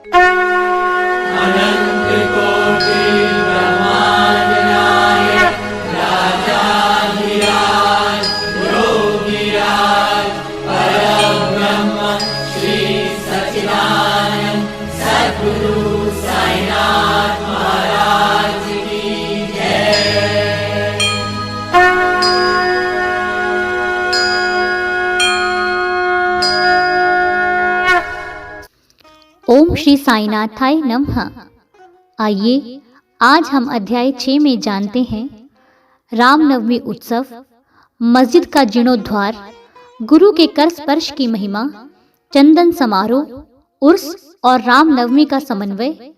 अनंत कोटि ब्रह्मांड नायक राजाधिराज योगीराज परब्रह्म श्री सच्चिदानंद सद्गुरु साईनाथ महाराज की जय। ओम श्री साईनाथाय नमः। आइए आज हम अध्याय 6 में जानते हैं रामनवमी उत्सव, मस्जिद का जीर्णोद्धार, गुरु के कर स्पर्श की महिमा, चंदन समारोह, उर्स और रामनवमी का समन्वय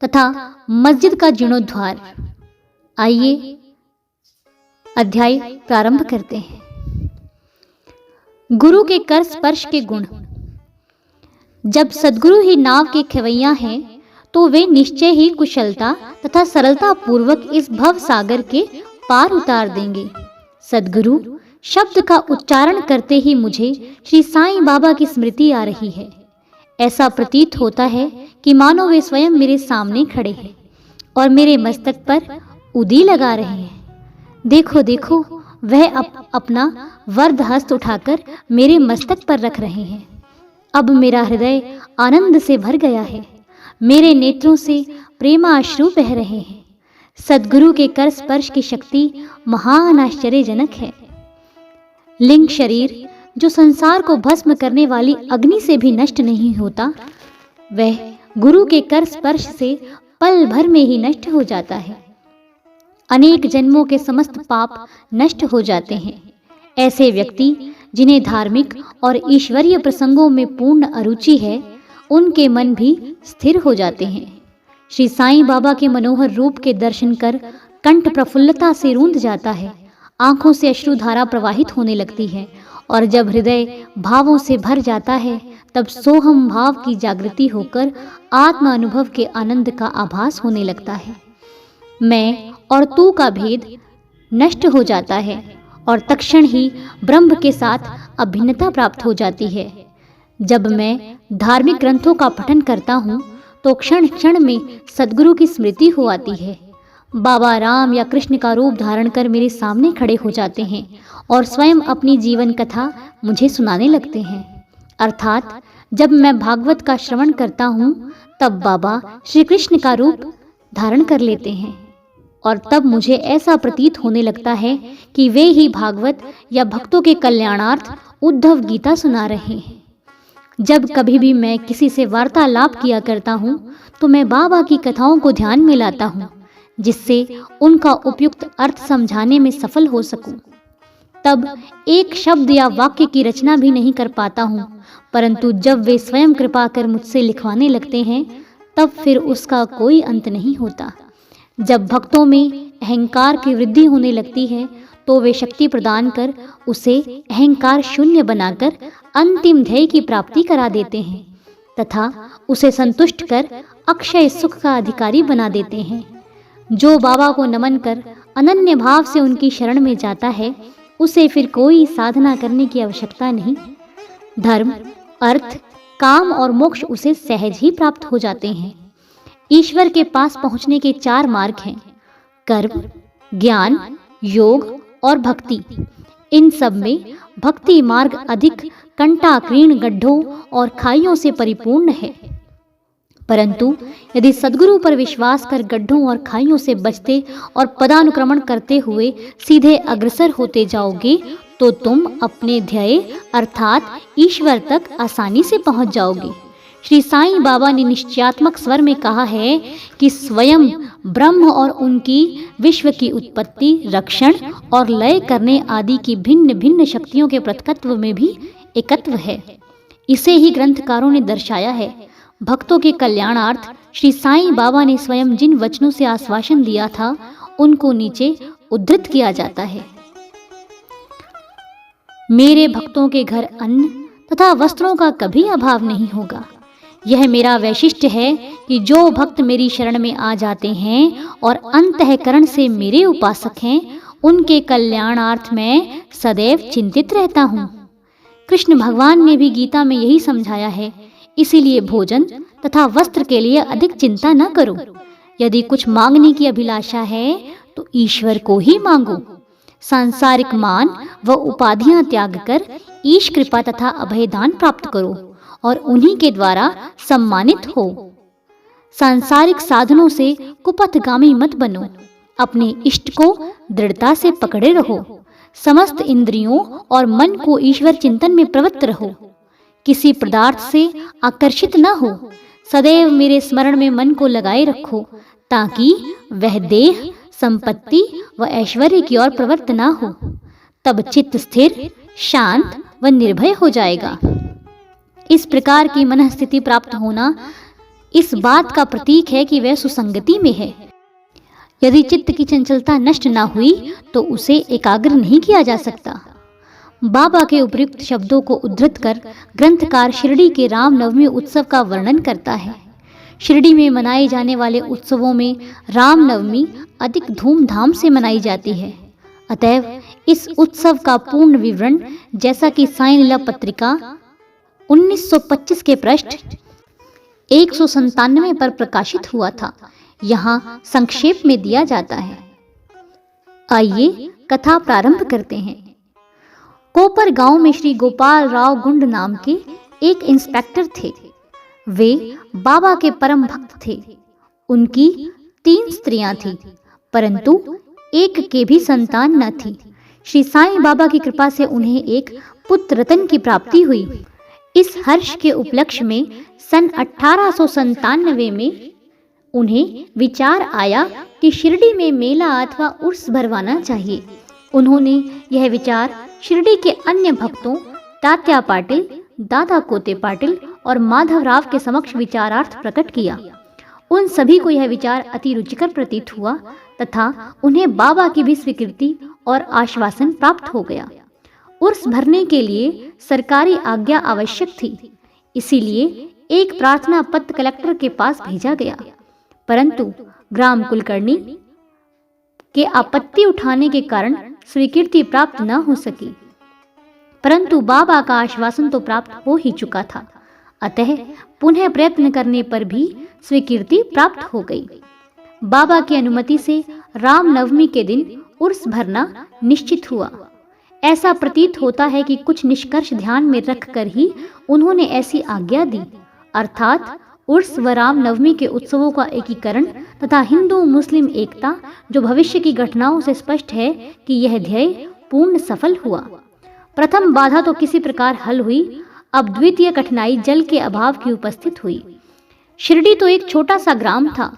तथा मस्जिद का जीर्णोद्धार। आइए अध्याय प्रारंभ करते हैं। गुरु के कर स्पर्श के गुण। जब सद्गुरु ही नाव के खेवैया हैं तो वे निश्चय ही कुशलता तथा सरलता पूर्वक इस भव सागर के पार उतार देंगे। सद्गुरु शब्द का उच्चारण करते ही मुझे श्री साईं बाबा की स्मृति आ रही है। ऐसा प्रतीत होता है कि मानो वे स्वयं मेरे सामने खड़े हैं और मेरे मस्तक पर उदी लगा रहे हैं। देखो देखो, वह अपना वरद हस्त उठाकर मेरे मस्तक पर रख रहे हैं। अब मेरा हृदय आनंद से भर गया है, मेरे नेत्रों से प्रेमाश्रु बह रहे हैं। सद्गुरु के कर स्पर्श की शक्ति महान आश्चर्यजनक है। लिंग शरीर जो संसार को भस्म करने वाली अग्नि से भी नष्ट नहीं होता, वह गुरु के कर स्पर्श से पल भर में ही नष्ट हो जाता है। अनेक जन्मों के समस्त पाप नष्ट हो जाते हैं। ऐसे व्यक्ति जिन्हें धार्मिक और ईश्वरीय प्रसंगों में पूर्ण अरुचि है, उनके मन भी स्थिर हो जाते हैं। श्री साईं बाबा के मनोहर रूप के दर्शन कर कंठ प्रफुल्लता से रूंध जाता है, आंखों से अश्रुधारा प्रवाहित होने लगती है और जब हृदय भावों से भर जाता है तब सोहम भाव की जागृति होकर आत्म अनुभव के आनंद का आभास होने लगता है। मैं और तू का भेद नष्ट हो जाता है और तत्क्षण ही ब्रह्म के साथ अभिन्नता प्राप्त हो जाती है। जब मैं धार्मिक ग्रंथों का पठन करता हूँ तो क्षण क्षण में सद्गुरु की स्मृति हो आती है। बाबा राम या कृष्ण का रूप धारण कर मेरे सामने खड़े हो जाते हैं और स्वयं अपनी जीवन कथा मुझे सुनाने लगते हैं। अर्थात जब मैं भागवत का श्रवण करता हूँ तब बाबा श्री कृष्ण का रूप धारण कर लेते हैं और तब मुझे ऐसा प्रतीत होने लगता है कि वे ही भागवत या भक्तों के कल्याणार्थ उद्धव गीता सुना रहे हैं। जब कभी भी मैं किसी से वार्तालाप किया करता हूँ तो मैं बाबा की कथाओं को ध्यान में लाता हूँ, जिससे उनका उपयुक्त अर्थ समझाने में सफल हो सकूं। तब एक शब्द या वाक्य की रचना भी नहीं कर पाता हूँ, परंतु जब वे स्वयं कृपा कर मुझसे लिखवाने लगते हैं तब फिर उसका कोई अंत नहीं होता। जब भक्तों में अहंकार की वृद्धि होने लगती है तो वे शक्ति प्रदान कर उसे अहंकार शून्य बनाकर अंतिम ध्येय की प्राप्ति करा देते हैं तथा उसे संतुष्ट कर अक्षय सुख का अधिकारी बना देते हैं। जो बाबा को नमन कर अनन्य भाव से उनकी शरण में जाता है उसे फिर कोई साधना करने की आवश्यकता नहीं। धर्म, अर्थ, काम और मोक्ष उसे सहज ही प्राप्त हो जाते हैं। ईश्वर के पास पहुंचने के 4 मार्ग हैं: कर्म, ज्ञान, योग और भक्ति। इन सब में भक्ति मार्ग अधिक कंटाकीर्ण गड्ढों और खाइयों से परिपूर्ण है, परंतु यदि सद्गुरु पर विश्वास कर गड्ढों और खाइयों से बचते और पदानुक्रमण करते हुए सीधे अग्रसर होते जाओगे तो तुम अपने ध्येय अर्थात ईश्वर तक आसानी से पहुंच जाओगे। श्री साईं बाबा ने निश्चयात्मक स्वर में कहा है कि स्वयं ब्रह्म और उनकी विश्व की उत्पत्ति, रक्षण और लय करने आदि की भिन्न भिन्न शक्तियों के पृथकत्व में भी एकत्व है। इसे ही ग्रंथकारों ने दर्शाया है। भक्तों के कल्याणार्थ श्री साईं बाबा ने स्वयं जिन वचनों से आश्वासन दिया था उनको नीचे उद्धृत किया जाता है। मेरे भक्तों के घर अन्न तथा वस्त्रों का कभी अभाव नहीं होगा। यह मेरा वैशिष्ट्य है कि जो भक्त मेरी शरण में आ जाते हैं और अंतःकरण से मेरे उपासक हैं, उनके कल्याणार्थ मैं सदैव चिंतित रहता हूँ। कृष्ण भगवान ने भी गीता में यही समझाया है। इसीलिए भोजन तथा वस्त्र के लिए अधिक चिंता न करो। यदि कुछ मांगने की अभिलाषा है तो ईश्वर को ही मांगो। सांसारिक मान व उपाधियां त्याग कर ईश कृपा तथा अभयदान प्राप्त करो और उन्हीं के द्वारा सम्मानित हो। सांसारिक साधनों से कुपथगामी मत बनो। अपने इष्ट को दृढ़ता से पकड़े रहो। समस्त इंद्रियों और मन को ईश्वर चिंतन में प्रवृत्त रहो। किसी पदार्थ से आकर्षित न हो। सदैव मेरे स्मरण में मन को लगाए रखो ताकि वह देह, संपत्ति व ऐश्वर्य की ओर प्रवृत्त न हो। तब चित्त स्थिर, शांत व निर्भय हो जाएगा। इस प्रकार की मन स्थिति प्राप्त होना इस बात का प्रतीक है कि वह सुसंगति में है। यदि चित्त की चंचलता नष्ट न हुई तो उसे एकाग्र नहीं किया जा सकता। बाबा के उपयुक्त शब्दों को उद्धृत कर ग्रंथकार शिरडी के रामनवमी उत्सव का वर्णन करता है। शिरडी में मनाए जाने वाले उत्सवों में रामनवमी अधिक धूमधाम से मनाई जाती है। अतएव इस उत्सव का पूर्ण विवरण जैसा कि साईं लीला पत्रिका 1925 के पृष्ठ 197 पर प्रकाशित हुआ था, यहाँ संक्षेप में दिया जाता है। आइए कथा प्रारंभ करते हैं। कोपर गांव में श्री गोपाल राव गुंड नाम के एक इंस्पेक्टर थे। वे बाबा के परम भक्त थे। उनकी 3 स्त्रियां थीं, परंतु एक के भी संतान न थी। श्री साईं बाबा की कृपा से उन्हें एक पुत्र रतन की प्राप्ति हुई। इस हर्ष के उपलक्ष्य में सन 1897 में उन्हें विचार आया कि शिरडी में मेला अथवा उर्स भरवाना चाहिए। उन्होंने यह विचार शिरडी के अन्य भक्तों तात्या पाटिल, दादा कोते पाटिल और माधवराव के समक्ष विचारार्थ प्रकट किया। उन सभी को यह विचार अति रुचिकर प्रतीत हुआ तथा उन्हें बाबा की भी स्वीकृति और आश्वासन प्राप्त हो गया। उर्स भरने के लिए सरकारी आज्ञा आवश्यक थी, इसीलिए एक प्रार्थना पत्र कलेक्टर के पास भेजा गया, परंतु ग्राम कुलकर्णी के आपत्ति उठाने के कारण स्वीकृति प्राप्त न हो सकी। परंतु बाबा का आश्वासन तो प्राप्त हो ही चुका था, अतः पुनः प्रयत्न करने पर भी स्वीकृति प्राप्त हो गई। बाबा की अनुमति से रामनवमी के दिन उर्स भरना निश्चित हुआ। ऐसा प्रतीत होता है कि कुछ निष्कर्ष ध्यान में रखकर ही उन्होंने ऐसी आज्ञा दी, अर्थात उर्स व रामनवमी के उत्सवों का एकीकरण तथा हिंदू मुस्लिम एकता, जो भविष्य की घटनाओं से स्पष्ट है कि यह ध्येय पूर्ण सफल हुआ। प्रथम बाधा तो किसी प्रकार हल हुई। अब द्वितीय कठिनाई जल के अभाव की उपस्थित हुई। शिरडी तो एक छोटा सा ग्राम था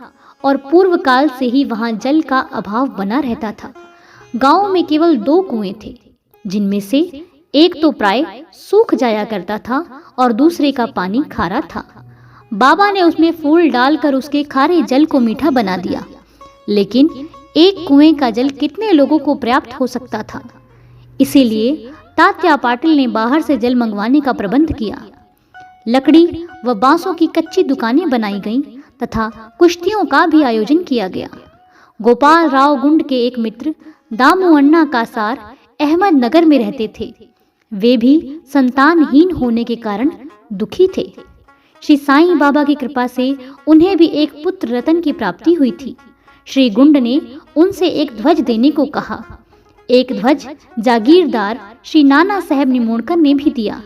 और पूर्व काल से ही वहां जल का अभाव बना रहता था। गांव में केवल 2 कुएं थे, जिनमें से एक तो प्राय सूख जाया करता था और दूसरे का पानी खारा था। बाबा ने उसमें फूल डालकर उसके खारे जल को मीठा बना दिया, लेकिन एक कुएं का जल कितने लोगों को पर्याप्त हो सकता था। इसीलिए तात्या पाटिल ने बाहर से जल मंगवाने का प्रबंध किया। लकड़ी व बांसों की कच्ची दुकानें बनाई गईं तथा कुश्तियों का भी आयोजन किया गया। गोपाल राव गुंड के एक मित्र दामू अन्ना कासार अहमदनगर में रहते थे। वे भी संतानहीन होने के कारण दुखी थे। श्री साईं बाबा की कृपा से उन्हें भी एक पुत्र रतन की प्राप्ति हुई थी। श्री गुंड ने उनसे एक ध्वज देने को कहा। एक ध्वज जागीरदार श्री नाना साहब निमोणकर ने भी दिया।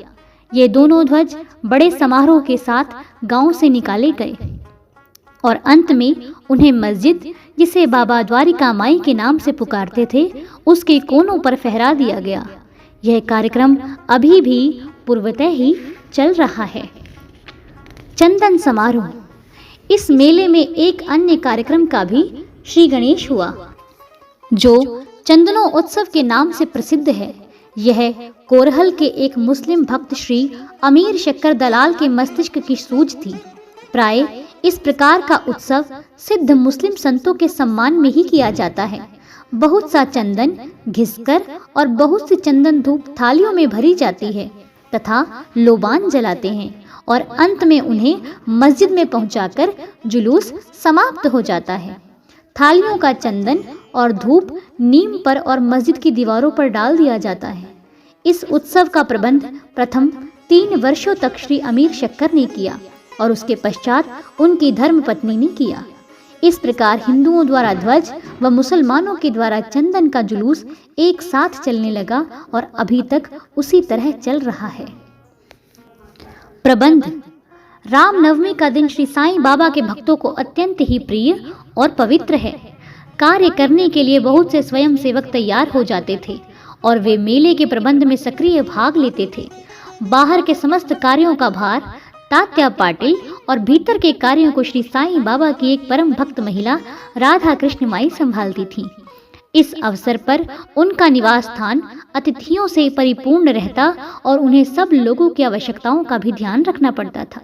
ये दोनों ध्वज बड़े समारोह के साथ गांव से निकाले गए और अंत में उन्हें मस्जिद, जिसे बाबा द्वारिका माई के नाम से पुकारते थे, उसके कोनों पर फहरा दिया गया। यह कार्यक्रम अभी भी पूर्वतः ही चल रहा है। चंदन समारोह। इस मेले में एक अन्य कार्यक्रम का भी श्री गणेश हुआ, जो चंदनों उत्सव के नाम से प्रसिद्ध है। यह कोरहल के एक मुस्लिम भक्त श्री अमीर शक्कर दलाल के मस्तिष्क की सूझ थी। प्राय इस प्रकार का उत्सव सिद्ध मुस्लिम संतों के सम्मान में ही किया जाता है। बहुत सा चंदन घिसकर और बहुत सी चंदन धूप थालियों में भरी जाती है तथा लोबान जलाते हैं और अंत में उन्हें मस्जिद में पहुंचाकर जुलूस समाप्त हो जाता है। थालियों का चंदन और धूप नीम पर और मस्जिद की दीवारों पर डाल दिया जाता है। इस उत्सव का प्रबंध प्रथम 3 वर्षों तक श्री अमीर शक्कर ने किया। और उसके पश्चात उनकी धर्मपत्नी ने किया। इस प्रकार हिंदुओं द्वारा ध्वज व मुसलमानों के द्वारा चंदन का जुलूस एक साथ चलने लगा और अभी तक उसी तरह चल रहा है। प्रबंध। रामनवमी का दिन श्री साईं बाबा के भक्तों को अत्यंत ही प्रिय और पवित्र है। कार्य करने के लिए बहुत से स्वयं सेवक तैयार हो जाते थे और वे मेले के प्रबंध में सक्रिय भाग लेते थे। बाहर के समस्त कार्यों का भार तात्या पाटिल और भीतर के कार्यों को श्री साईं बाबा की एक परम भक्त महिला राधा कृष्ण माई संभालती थी। इस अवसर पर उनका निवास स्थान अतिथियों से परिपूर्ण रहता और उन्हें सब लोगों की आवश्यकताओं का भी ध्यान रखना पड़ता था।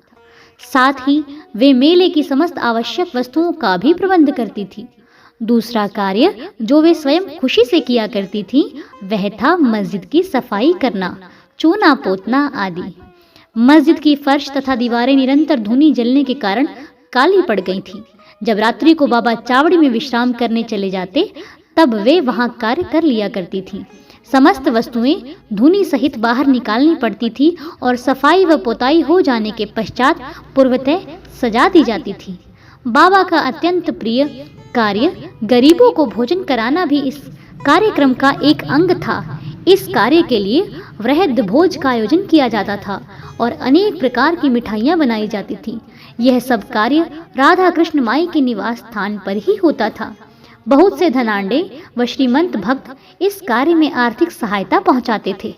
साथ ही वे मेले की समस्त आवश्यक वस्तुओं का भी प्रबंध करती थी। दूसरा कार्य जो वे स्वयं खुशी से किया करती थी वह था मस्जिद की सफाई करना, चूना पोतना आदि। मस्जिद की फर्श तथा दीवारें निरंतर धूनी जलने के कारण काली पड़ गई थी। जब रात्रि को बाबा चावड़ी में विश्राम करने चले जाते तब वे वहां कार्य कर लिया करती थीं। समस्त वस्तुएं धूनी सहित बाहर निकालनी पड़ती थी और सफाई व पोताई हो जाने के पश्चात पूर्वतः सजा दी जाती थी। बाबा का अत्यंत प्रिय कार्य गरीबों को भोजन कराना भी इस कार्यक्रम का एक अंग था। इस कार्य के लिए वृहद भोज का आयोजन किया जाता था और अनेक प्रकार की मिठाइयाँ बनाई जाती थीं। यह सब कार्य राधा कृष्ण माई के निवास स्थान पर ही होता था। बहुत से धनाढ्य व श्रीमंत भक्त इस कार्य में आर्थिक सहायता पहुंचाते थे।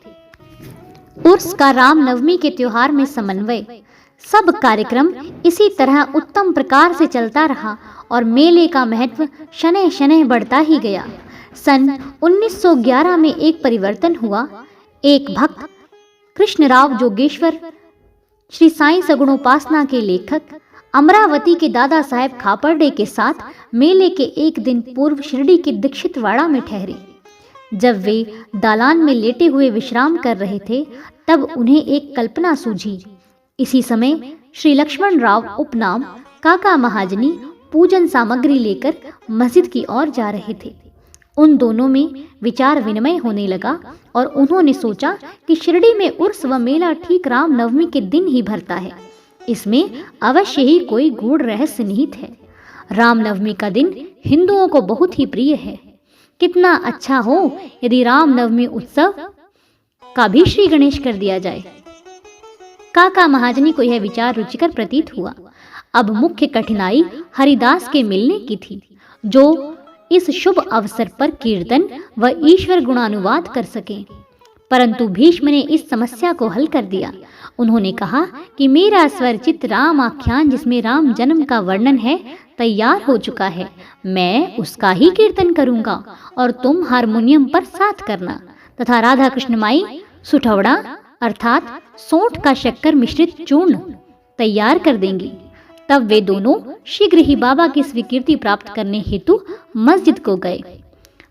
उर्स का रामनवमी के त्योहार में समन्वय। सब कार्यक्रम इसी तरह उत्तम प्रकार से चलता रहा और मेले का महत्व शनैः शनैः बढ़ता ही गया। सन 1911 में एक परिवर्तन हुआ। एक भक्त कृष्णराव जोगेश्वर श्री साईं सगुणोपासना के लेखक अमरावती के दादा साहेब खापर्डे के साथ मेले के एक दिन पूर्व शिरडी के दीक्षितवाड़ा में ठहरे। जब वे दालान में लेटे हुए विश्राम कर रहे थे तब उन्हें एक कल्पना सूझी। इसी समय श्री लक्ष्मण राव उपनाम काका महाजनी पूजन सामग्री लेकर मस्जिद की ओर जा रहे थे। उन दोनों में विचार विनिमय होने लगा और उन्होंने सोचा कि शिरडी में उर्स व मेला ठीक रामनवमी के दिन ही भरता है। इसमें अवश्य ही कोई गूढ़ रहस्य निहित है। रामनवमी का दिन हिंदुओं को बहुत ही प्रिय है। कितना अच्छा हो यदि रामनवमी उत्सव का भी श्री गणेश कर दिया जाए। काका महाजनी को यह विचार रुचिकर प्रतीत हुआ। अब मुख्य कठिनाई हरिदास के मिलने की थी जो इस शुभ अवसर पर कीर्तन व ईश्वर गुणानुवाद कर सके। परंतु भीष्म ने इस समस्या को हल कर दिया। उन्होंने कहा कि मेरा स्वरचित राम आख्यान जिसमें राम जन्म का वर्णन है तैयार हो चुका है। मैं उसका ही कीर्तन करूंगा और तुम हारमोनियम पर साथ करना तथा राधा कृष्ण माई सुठवड़ा अर्थात सोंठ का शक्कर मिश्रित चूर्ण तैयार कर देंगी। तब वे दोनों शीघ्र ही बाबा की स्वीकृति प्राप्त करने हेतु मस्जिद को गए।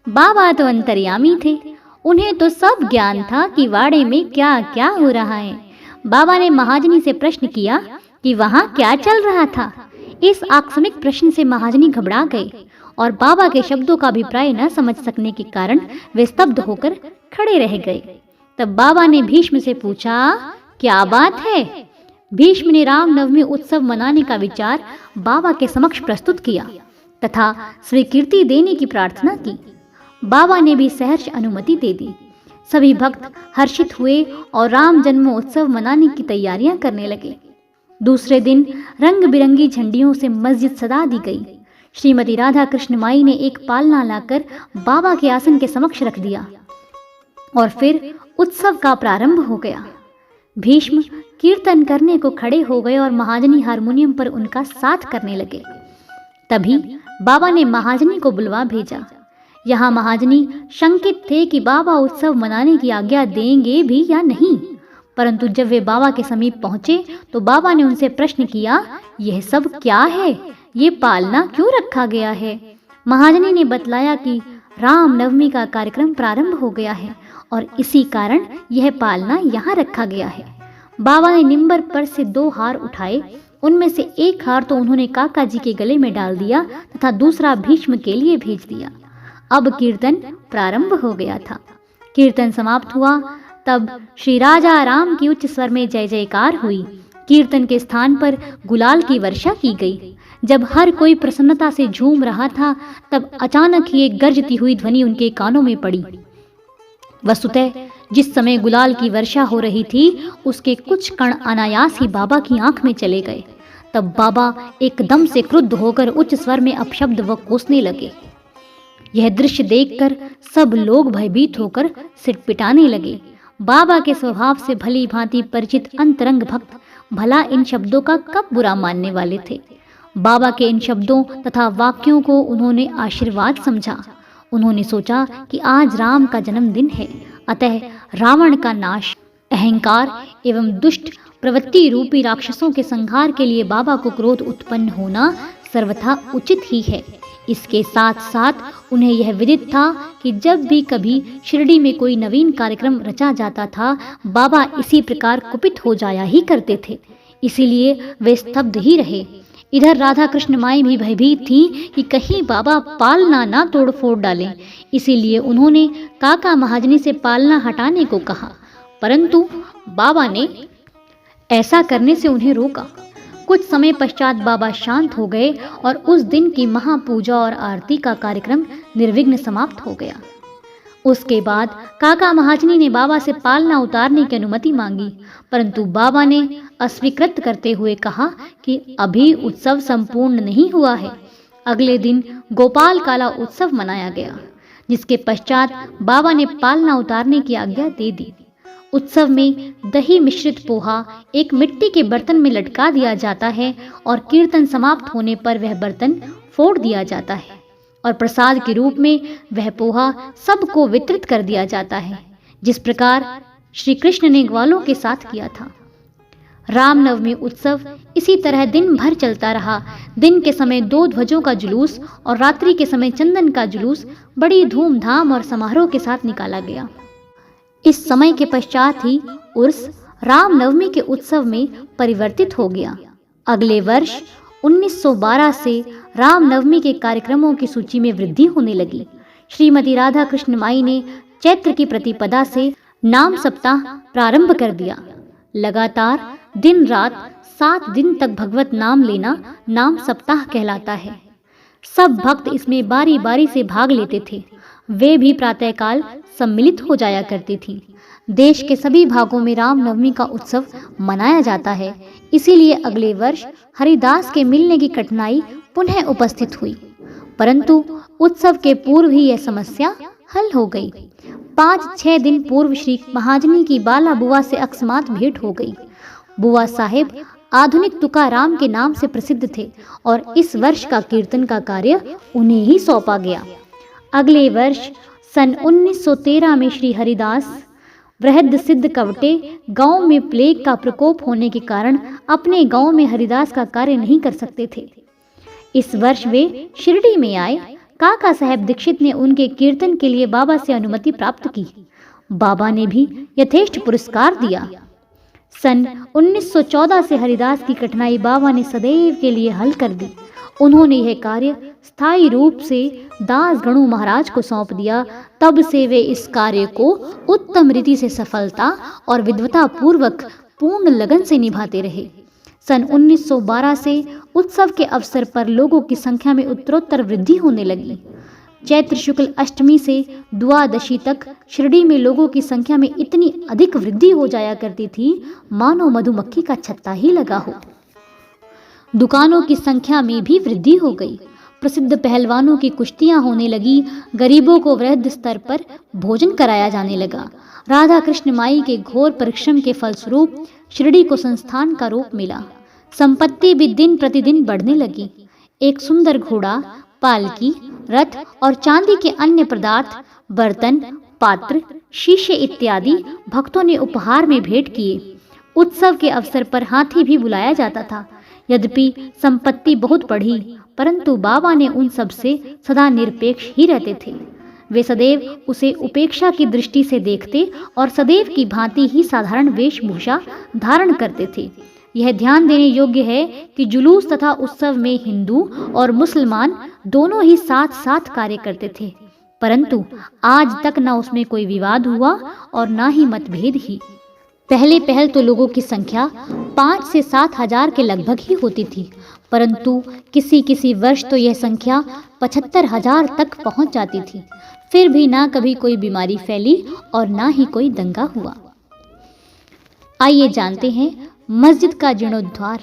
बाबा तो अंतर्यामी थे, उन्हें तो सब ज्ञान था कि वाड़े में क्या क्या हो रहा है। बाबा ने महाजनी से प्रश्न किया कि वहाँ क्या चल रहा था। इस आकस्मिक प्रश्न से महाजनी घबरा गए और बाबा के शब्दों का अभिप्राय न समझ सकने के कारण वे स्तब्ध होकर खड़े रह गए। तब बाबा ने भीष्म से पूछा, क्या बात है? भीष्म ने रामनवमी उत्सव मनाने का विचार बाबा के समक्ष प्रस्तुत किया तथा स्वीकृति देने की प्रार्थना की। बाबा ने भी सहर्ष अनुमति दे दी। सभी भक्त हर्षित हुए और राम जन्मोत्सव मनाने की तैयारियां करने लगे। दूसरे दिन रंग बिरंगी झंडियों से मस्जिद सजा दी गई। श्रीमती राधा कृष्ण माई ने एक पालना लाकर बाबा के आसन के समक्ष रख दिया और फिर उत्सव का प्रारंभ हो गया। भीष्म कीर्तन करने को खड़े हो गए और महाजनी हारमोनियम पर उनका साथ करने लगे। तभी बाबा ने महाजनी को बुलवा भेजा। यहाँ महाजनी शंकित थे कि बाबा उत्सव मनाने की आज्ञा देंगे भी या नहीं, परंतु जब वे बाबा के समीप पहुंचे तो बाबा ने उनसे प्रश्न किया, यह सब क्या है? ये पालना क्यों रखा गया है? महाजनी ने बतलाया कि रामनवमी का कार्यक्रम प्रारंभ हो गया है और इसी कारण यह पालना यहाँ रखा गया है। बाबा ने निंबर पर से 2 हार उठाए। उनमें से एक हार तो उन्होंने काका जी के गले में डाल दिया तथा दूसरा भीष्म के लिए भेज दिया। अब कीर्तन प्रारंभ हो गया था। कीर्तन समाप्त हुआ तब श्री राजा राम की उच्च स्वर में जय जयकार हुई। कीर्तन के स्थान पर गुलाल की वर्षा की गई। जब हर कोई प्रसन्नता से झूम रहा था, तब अचानक ही एक गरजती हुई ध्वनि उनके कानों में पड़ी। वस्तुतः जिस समय गुलाल की वर्षा हो रही थी, उसके कुछ कण अनायास ही बाबा की आंख में चले गए। तब बाबा एकदम से क्रुद्ध होकर उच्च स्वर में अपशब्द व कोसने लगे। यह दृश्य देखकर सब लोग भयभीत होकर सिटपिटाने लगे। बाबा के स्वभाव से भली भांति परिचित अंतरंग भक्त भला इन शब्दों का कब बुरा मानने वाले थे। बाबा के इन शब्दों तथा वाक्यों को उन्होंने आशीर्वाद समझा। उन्होंने सोचा कि आज राम का जन्मदिन है, अतः रावण का नाश, अहंकार एवं दुष्ट प्रवृत्ति रूपी राक्षसों के संहार के लिए बाबा को क्रोध उत्पन्न होना सर्वथा उचित ही है। इसके साथ साथ उन्हें यह विदित था कि जब भी कभी शिरडी में कोई नवीन कार्यक्रम रचा जाता था, बाबा इसी प्रकार कुपित हो जाया ही करते थे। इसीलिए वे स्तब्ध ही रहे। इधर राधा कृष्ण माई भी भयभीत थी कि कहीं बाबा पालना ना तोड़ फोड़ डालें। इसीलिए उन्होंने काका महाजनी से पालना हटाने को कहा, परंतु बाबा ने ऐसा करने से उन्हें रोका। कुछ समय पश्चात बाबा शांत हो गए और उस दिन की महापूजा और आरती का कार्यक्रम निर्विघ्न समाप्त हो गया। उसके बाद काका महाजनी ने बाबा से पालना उतारने की अनुमति मांगी, परंतु बाबा ने अस्वीकृत करते हुए कहा कि अभी उत्सव संपूर्ण नहीं हुआ है। अगले दिन गोपाल काला उत्सव मनाया गया, जिसके पश्चात बाबा ने पालना उतारने की आज्ञा दे दी। उत्सव में दही मिश्रित पोहा एक मिट्टी के बर्तन में लटका दिया जाता है और कीर्तन समाप्त होने पर वह बर्तन फोड़ दिया जाता है और प्रसाद के रूप में वह पोहा सबको वितरित कर दिया जाता है, जिस प्रकार श्री कृष्ण ने ग्वालों के साथ किया था। रामनवमी उत्सव इसी तरह दिन भर चलता रहा। दिन के समय 2 ध्वजों का जुलूस और रात्रि के समय चंदन का जुलूस बड़ी धूमधाम और समारोह के साथ निकाला गया। इस समय के पश्चात ही उर्स रामनवमी के उत्सव में परिवर्तित हो गया। अगले वर्ष 1912 से रामनवमी के कार्यक्रमों की सूची में वृद्धि होने लगी। श्रीमती राधा कृष्ण माई ने चैत्र की प्रतिपदा से नाम सप्ताह प्रारंभ कर दिया। लगातार दिन रात 7 दिन तक भगवत नाम लेना नाम सप्ताह कहलाता है। सब भक्त इसमें बारी बारी से भाग लेते थे। वे भी प्रातःकाल सम्मिलित हो जाया करती थीं। देश के सभी भागों में रामनवमी का उत्सव मनाया जाता है। इसीलिए अगले वर्ष हरिदास के मिलने की कठिनाई पुनः उपस्थित हुई, परंतु उत्सव के पूर्व ही यह समस्या हल हो गई। 5-6 दिन पूर्व श्री महाजनी की बाला बुआ से अकस्मात भेंट हो गई। बुआ साहेब आधुनिक तुकाराम के नाम से प्रसिद्ध थे और इस वर्ष का कीर्तन का कार्य उन्हें ही सौंपा गया। अगले वर्ष सन 1913 में श्री हरिदास वृहद सिद्ध कवटे गांव में प्लेग का प्रकोप होने के कारण अपने गांव में हरिदास का कार्य नहीं कर सकते थे। इस वर्ष वे शिरडी में आए। काका साहेब दीक्षित ने उनके कीर्तन के लिए बाबा से अनुमति प्राप्त की। बाबा ने भी यथेष्ट पुरस्कार दिया। सन 1914 से हरिदास की कठिनाई बाबा ने सदैव के लिए हल कर दी। उन्होंने यह कार्य स्थायी रूप से दास गणु महाराज को सौंप दिया। तब से वे इस कार्य को उत्तम रीति से सफलता और विद्वता पूर्वक पूर्ण लगन से निभाते रहे। सन 1912 से उत्सव के अवसर पर लोगों की संख्या में उत्तरोत्तर वृद्धि होने लगी। चैत्र शुक्ल अष्टमी से द्वादशी तक शिरडी में लोगों की संख्या में इतनी अधिक वृद्धि हो जाया करती थी मानो मधुमक्खी का छत्ता ही लगा हो। दुकानों की संख्या में भी वृद्धि हो गई। प्रसिद्ध पहलवानों की कुश्तियां होने लगी। गरीबों को वृहद स्तर पर भोजन कराया जाने लगा। राधा कृष्ण माई के घोर परिश्रम के फलस्वरूप शिरडी को संस्थान का रूप मिला। संपत्ति भी दिन प्रतिदिन बढ़ने लगी। एक सुंदर घोड़ा, पालकी, रथ और चांदी के अन्य पदार्थ, बर्तन, पात्र, शीशे इत्यादि भक्तों ने उपहार में भेंट किए। उत्सव के अवसर पर हाथी भी बुलाया जाता था। यद्यपि संपत्ति बहुत बढ़ी, परंतु बाबा ने उन सब से सदा निरपेक्ष ही रहते थे। वे सदैव उसे उपेक्षा की दृष्टि से देखते और सदैव की भांति ही साधारण वेशभूषा धारण करते थे। यह ध्यान देने योग्य है कि जुलूस तथा उत्सव में हिंदू और मुसलमान दोनों ही साथ साथ कार्य करते थे, परंतु आज तक न उसमें कोई विवाद हुआ और न ही मतभेद ही। पहले पहल तो लोगों की संख्या 5 से 7 हजार के लगभग ही होती थी, परंतु किसी किसी वर्ष तो यह संख्या 75 हजार तक पहुंच जाती थी। फिर भी ना कभी कोई बीमारी फैली और ना ही कोई दंगा हुआ। आइए जानते हैं मस्जिद का जीर्णोद्धार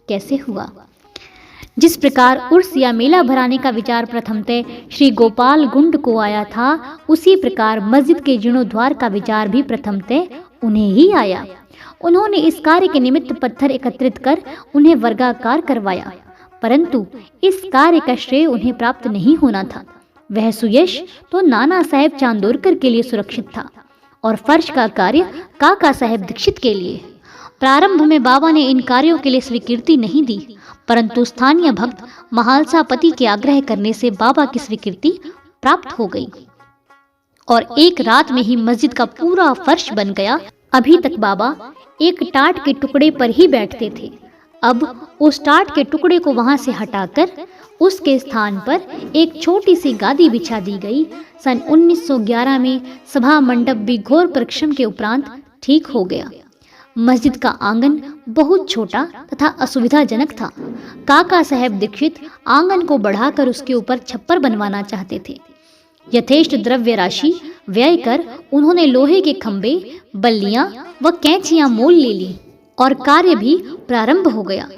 कैसे हुआ। जिस प्रकार उर्स या मेला भराने का विचार प्रथमतः श्री गोपाल गुंड को आया था, उसी प्रकार मस्जिद के जीर्णोद्धार का विचार भी प्रथमतः उन्हें ही आया। उन्होंने इस कार्य के निमित्त पत्थर एकत्रित कर उन्हें वर्गाकार करवाया, परंतु इस कार्य का श्रेय उन्हें प्राप्त नहीं होना था। वह सुयश तो नाना साहेब चांदोरकर के लिए सुरक्षित था और फर्श का कार्य काका साहेब दीक्षित के लिए। प्रारंभ में बाबा ने इन कार्यों के लिए स्वीकृति नहीं दी, परंतु स्थानीय भक्त महालसापति के आग्रह करने से बाबा की स्वीकृति प्राप्त हो गई और एक रात में ही मस्जिद का पूरा फर्श बन गया। अभी तक बाबा एक टाट के टुकड़े पर ही बैठते थे, अब उस टाट के टुकड़े को वहां से हटाकर उसके स्थान पर एक छोटी सी गादी बिछा दी गई। सन 1911 में सभा मंडप भी घोर परिश्रम के उपरांत ठीक हो गया। मस्जिद का आंगन बहुत छोटा तथा असुविधाजनक था। काका साहेब दीक्षित आंगन को बढ़ाकर उसके ऊपर छप्पर बनवाना चाहते थे। यथेष्ट द्रव्य राशि व्यय कर उन्होंने लोहे के खंभे, बल्लियां व कैंचियां मोल ले ली और कार्य भी प्रारंभ हो गया।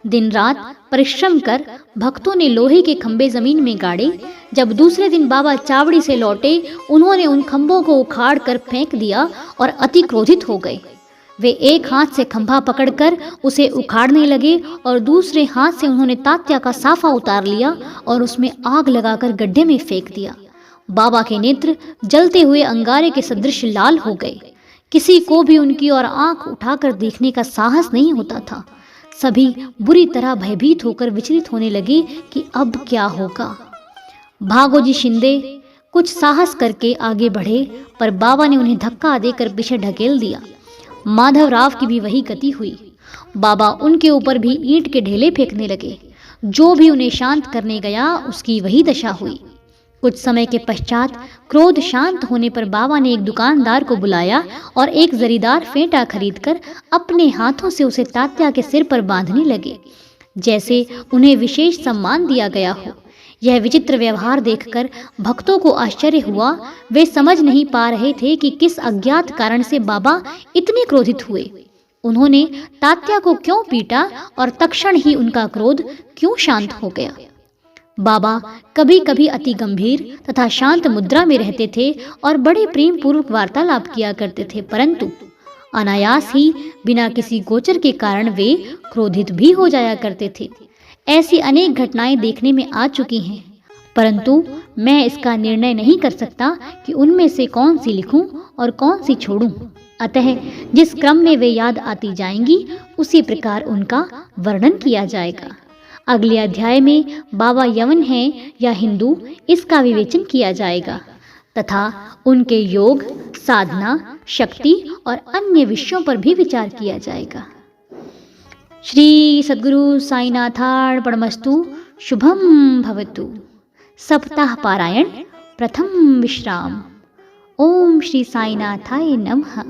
दिन रात परिश्रम कर भक्तों ने लोहे के खंभे जमीन में गाड़े। जब दूसरे दिन बाबा चावड़ी से लौटे, उन्होंने उन खंभों को उखाड़ कर फेंक दिया और अति क्रोधित हो गए। वे एक हाथ से खंभा पकड़कर उसे उखाड़ने लगे और दूसरे हाथ से उन्होंने तात्या का साफा उतार लिया और उसमें आग लगाकर गड्ढे में फेंक दिया। बाबा के नेत्र जलते हुए अंगारे के सदृश लाल हो गए। किसी को भी उनकी ओर आंख उठाकर देखने का साहस नहीं होता था। सभी बुरी तरह भयभीत होकर विचलित होने लगे कि अब क्या होगा। भागोजी शिंदे कुछ साहस करके आगे बढ़े, पर बाबा ने उन्हें धक्का देकर पीछे ढकेल दिया। माधवराव की भी वही गति हुई। बाबा उनके ऊपर भी ईंट के ढेले फेंकने लगे। जो भी उन्हें शांत करने गया उसकी वही दशा हुई। कुछ समय के पश्चात क्रोध शांत होने पर बाबा ने एक दुकानदार को बुलाया और एक जरीदार फेंटा खरीदकर अपने हाथों से उसे तात्या के सिर पर बांधने लगे, जैसे उन्हें विशेष सम्मान दिया गया हो। यह विचित्र व्यवहार देखकर भक्तों को आश्चर्य हुआ। वे समझ नहीं पा रहे थे कि किस अज्ञात कारण से बाबा इतने क्रोधित हुए। उन्होंने तात्या को क्यों पीटा और तत्क्षण ही उनका क्रोध क्यों शांत हो गया। बाबा कभी कभी अति गंभीर तथा शांत मुद्रा में रहते थे और बड़े प्रेम पूर्वक वार्तालाप किया करते थे, परंतु अनायास ही बिना किसी गोचर के कारण वे क्रोधित भी हो जाया करते थे। ऐसी अनेक घटनाएं देखने में आ चुकी हैं, परंतु मैं इसका निर्णय नहीं कर सकता कि उनमें से कौन सी लिखूं और कौन सी छोड़ूं। अतः जिस क्रम में वे याद आती जाएंगी उसी प्रकार उनका वर्णन किया जाएगा। अगले अध्याय में बाबा यवन हैं या हिंदू, इसका विवेचन किया जाएगा तथा उनके योग, साधना, शक्ति और अन्य विषयों पर भी विचार किया जाएगा। श्री सद्गुरु साईनाथार्पणमस्तु। शुभम भवतु। सप्ताह पारायण प्रथम विश्राम। ओम श्री साईनाथाय नमः।